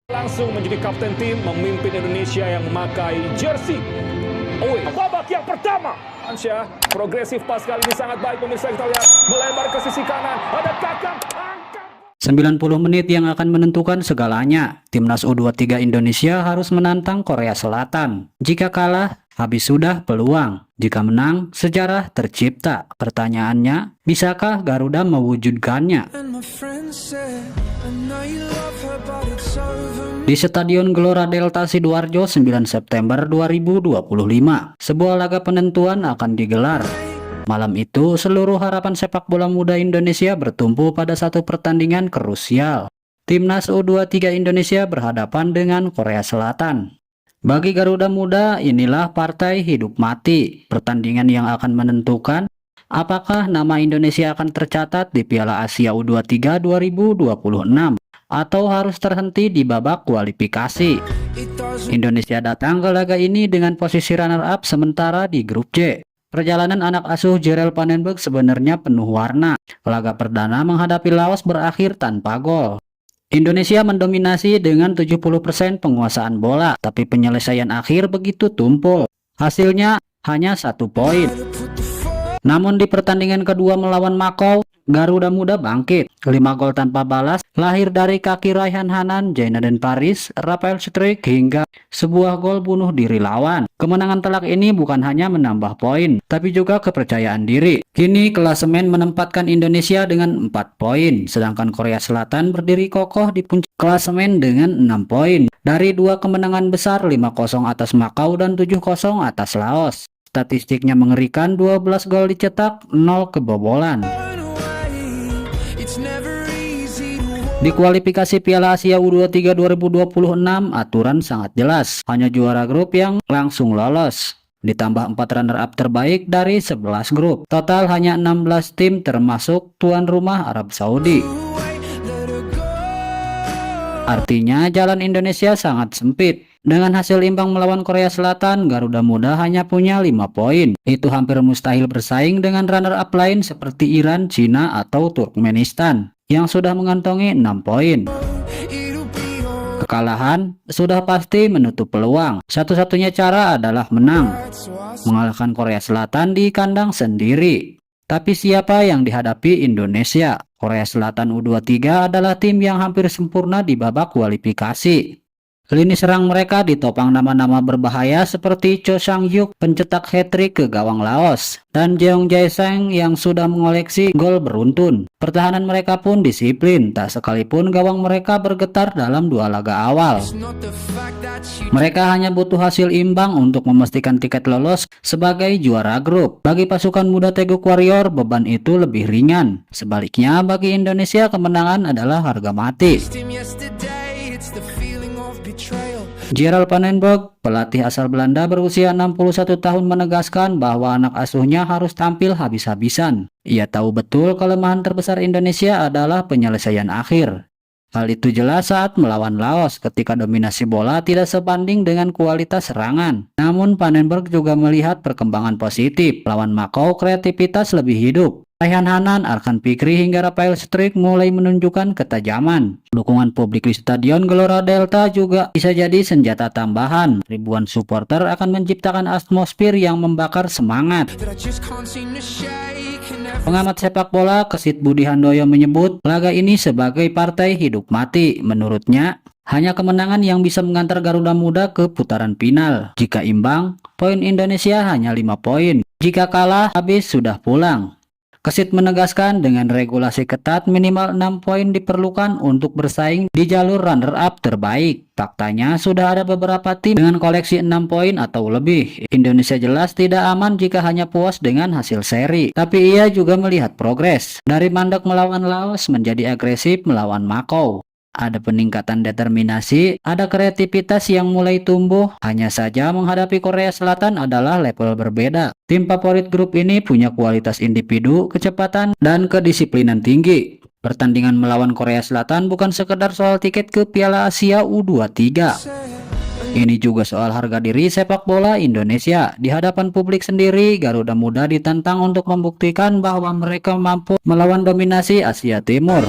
Langsung menjadi kapten tim memimpin Indonesia yang memakai jersey. Babak yang pertama. Ansyah, progresif pas kali ini sangat baik pemirsa, kita lihat melebar ke sisi kanan. Ada Kakang. 90 menit yang akan menentukan segalanya. Timnas U23 Indonesia harus menantang Korea Selatan. Jika kalah, habis sudah peluang. Jika menang, sejarah tercipta. Pertanyaannya, bisakah Garuda mewujudkannya? Di Stadion Gelora Delta Sidoarjo 9 September 2025, sebuah laga penentuan akan digelar. Malam itu, seluruh harapan sepak bola muda Indonesia bertumpu pada satu pertandingan krusial. Timnas U23 Indonesia berhadapan dengan Korea Selatan. Bagi Garuda Muda, inilah partai hidup mati. Pertandingan yang akan menentukan apakah nama Indonesia akan tercatat di Piala Asia U23 2026 atau harus terhenti di babak kualifikasi. Indonesia datang ke laga ini dengan posisi runner-up sementara di grup C. Perjalanan anak asuh Jeral Vandenberg sebenarnya penuh warna. Laga perdana menghadapi Laos berakhir tanpa gol. Indonesia mendominasi dengan 70% penguasaan bola, tapi penyelesaian akhir begitu tumpul. Hasilnya hanya 1 poin. Namun di pertandingan kedua melawan Makau, Garuda Muda bangkit. 5 gol tanpa balas lahir dari kaki Raihan Hanan, Zainadin Paris, Rafael Struijk hingga sebuah gol bunuh diri lawan. Kemenangan telak ini bukan hanya menambah poin, tapi juga kepercayaan diri. Kini klasemen menempatkan Indonesia dengan 4 poin, sedangkan Korea Selatan berdiri kokoh di puncak klasemen dengan 6 poin. Dari 2 kemenangan besar, 5-0 atas Makau dan 7-0 atas Laos. Statistiknya mengerikan, 12 gol dicetak, 0 kebobolan. Di kualifikasi Piala Asia U23 2026, aturan sangat jelas. Hanya juara grup yang langsung lolos. Ditambah 4 runner-up terbaik dari 11 grup. Total hanya 16 tim termasuk tuan rumah Arab Saudi. Artinya jalan Indonesia sangat sempit. Dengan hasil imbang melawan Korea Selatan, Garuda Muda hanya punya 5 poin. Itu hampir mustahil bersaing dengan runner-up lain seperti Iran, Cina, atau Turkmenistan yang sudah mengantongi 6 poin. Kekalahan sudah pasti menutup peluang. Satu-satunya cara adalah menang, mengalahkan Korea Selatan di kandang sendiri. Tapi siapa yang dihadapi Indonesia? Korea Selatan U23 adalah tim yang hampir sempurna di babak kualifikasi. Lini serang mereka ditopang nama-nama berbahaya seperti Cho Sang-hyuk, pencetak hat-trick ke gawang Laos, dan Jeong Jae-sang yang sudah mengoleksi gol beruntun. Pertahanan mereka pun disiplin, tak sekalipun gawang mereka bergetar dalam 2 laga awal. Mereka hanya butuh hasil imbang untuk memastikan tiket lolos sebagai juara grup. Bagi pasukan muda Teguk Warrior, beban itu lebih ringan. Sebaliknya, bagi Indonesia kemenangan adalah harga mati. Jeral Vandenberg, pelatih asal Belanda berusia 61 tahun menegaskan bahwa anak asuhnya harus tampil habis-habisan. Ia tahu betul kelemahan terbesar Indonesia adalah penyelesaian akhir. Hal itu jelas saat melawan Laos ketika dominasi bola tidak sebanding dengan kualitas serangan. Namun Vandenberg juga melihat perkembangan positif. Lawan Makau kreativitas lebih hidup. Raihan Hanan, Arkan Fikri hingga Rafael Struijk mulai menunjukkan ketajaman. Dukungan publik di Stadion Gelora Delta juga bisa jadi senjata tambahan. Ribuan supporter akan menciptakan atmosfer yang membakar semangat. Pengamat sepak bola Kesit Budi Handoyo menyebut laga ini sebagai partai hidup mati. Menurutnya, hanya kemenangan yang bisa mengantar Garuda Muda ke putaran final. Jika imbang, poin Indonesia hanya 5 poin. Jika kalah, habis sudah pulang. Kesit menegaskan dengan regulasi ketat minimal 6 poin diperlukan untuk bersaing di jalur runner-up terbaik. Faktanya sudah ada beberapa tim dengan koleksi 6 poin atau lebih. Indonesia jelas tidak aman jika hanya puas dengan hasil seri. Tapi ia juga melihat progres. Dari mandek melawan Laos menjadi agresif melawan Makau. Ada peningkatan determinasi, ada kreativitas yang mulai tumbuh. Hanya saja menghadapi Korea Selatan adalah level berbeda. Tim favorit grup ini punya kualitas individu, kecepatan, dan kedisiplinan tinggi. Pertandingan melawan Korea Selatan bukan sekedar soal tiket ke Piala Asia U23. Ini juga soal harga diri sepak bola Indonesia. Di hadapan publik sendiri, Garuda Muda ditantang untuk membuktikan bahwa mereka mampu melawan dominasi Asia Timur.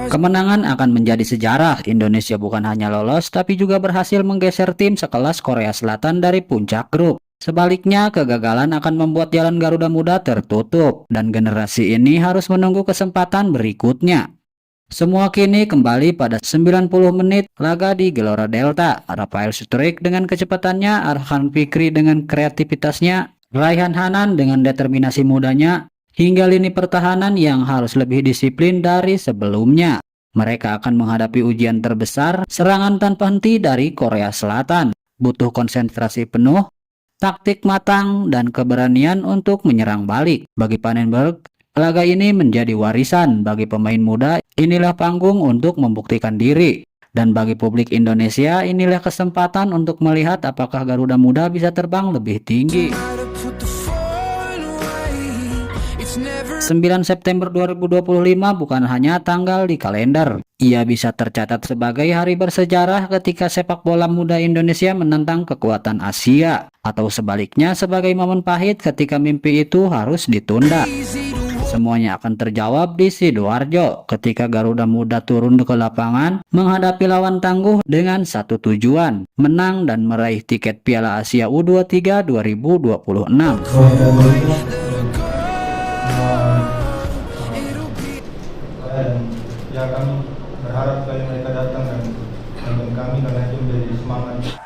Kemenangan akan menjadi sejarah. Indonesia bukan hanya lolos, tapi juga berhasil menggeser tim sekelas Korea Selatan dari puncak grup. Sebaliknya, kegagalan akan membuat jalan Garuda Muda tertutup, dan generasi ini harus menunggu kesempatan berikutnya. Semua kini kembali pada 90 menit laga di Gelora Delta. Rafael Struijk dengan kecepatannya, Arhan Fikri dengan kreativitasnya, Raihan Hanan dengan determinasi mudanya, hingga lini pertahanan yang harus lebih disiplin dari sebelumnya. Mereka akan menghadapi ujian terbesar, serangan tanpa henti dari Korea Selatan. Butuh konsentrasi penuh, taktik matang, dan keberanian untuk menyerang balik. Bagi Vandenberg, laga ini menjadi warisan bagi pemain muda. Inilah panggung untuk membuktikan diri. Dan bagi publik Indonesia, inilah kesempatan untuk melihat apakah Garuda Muda bisa terbang lebih tinggi. 9 September 2025 bukan hanya tanggal di kalender. Ia bisa tercatat sebagai hari bersejarah ketika sepak bola muda Indonesia menentang kekuatan Asia. Atau sebaliknya sebagai momen pahit ketika mimpi itu harus ditunda. Semuanya akan terjawab di Sidoarjo ketika Garuda Muda turun ke lapangan menghadapi lawan tangguh dengan satu tujuan, menang dan meraih tiket Piala Asia U23 2026. Ya kami berharap sekali mereka datang dan kami karena itu menjadi semangat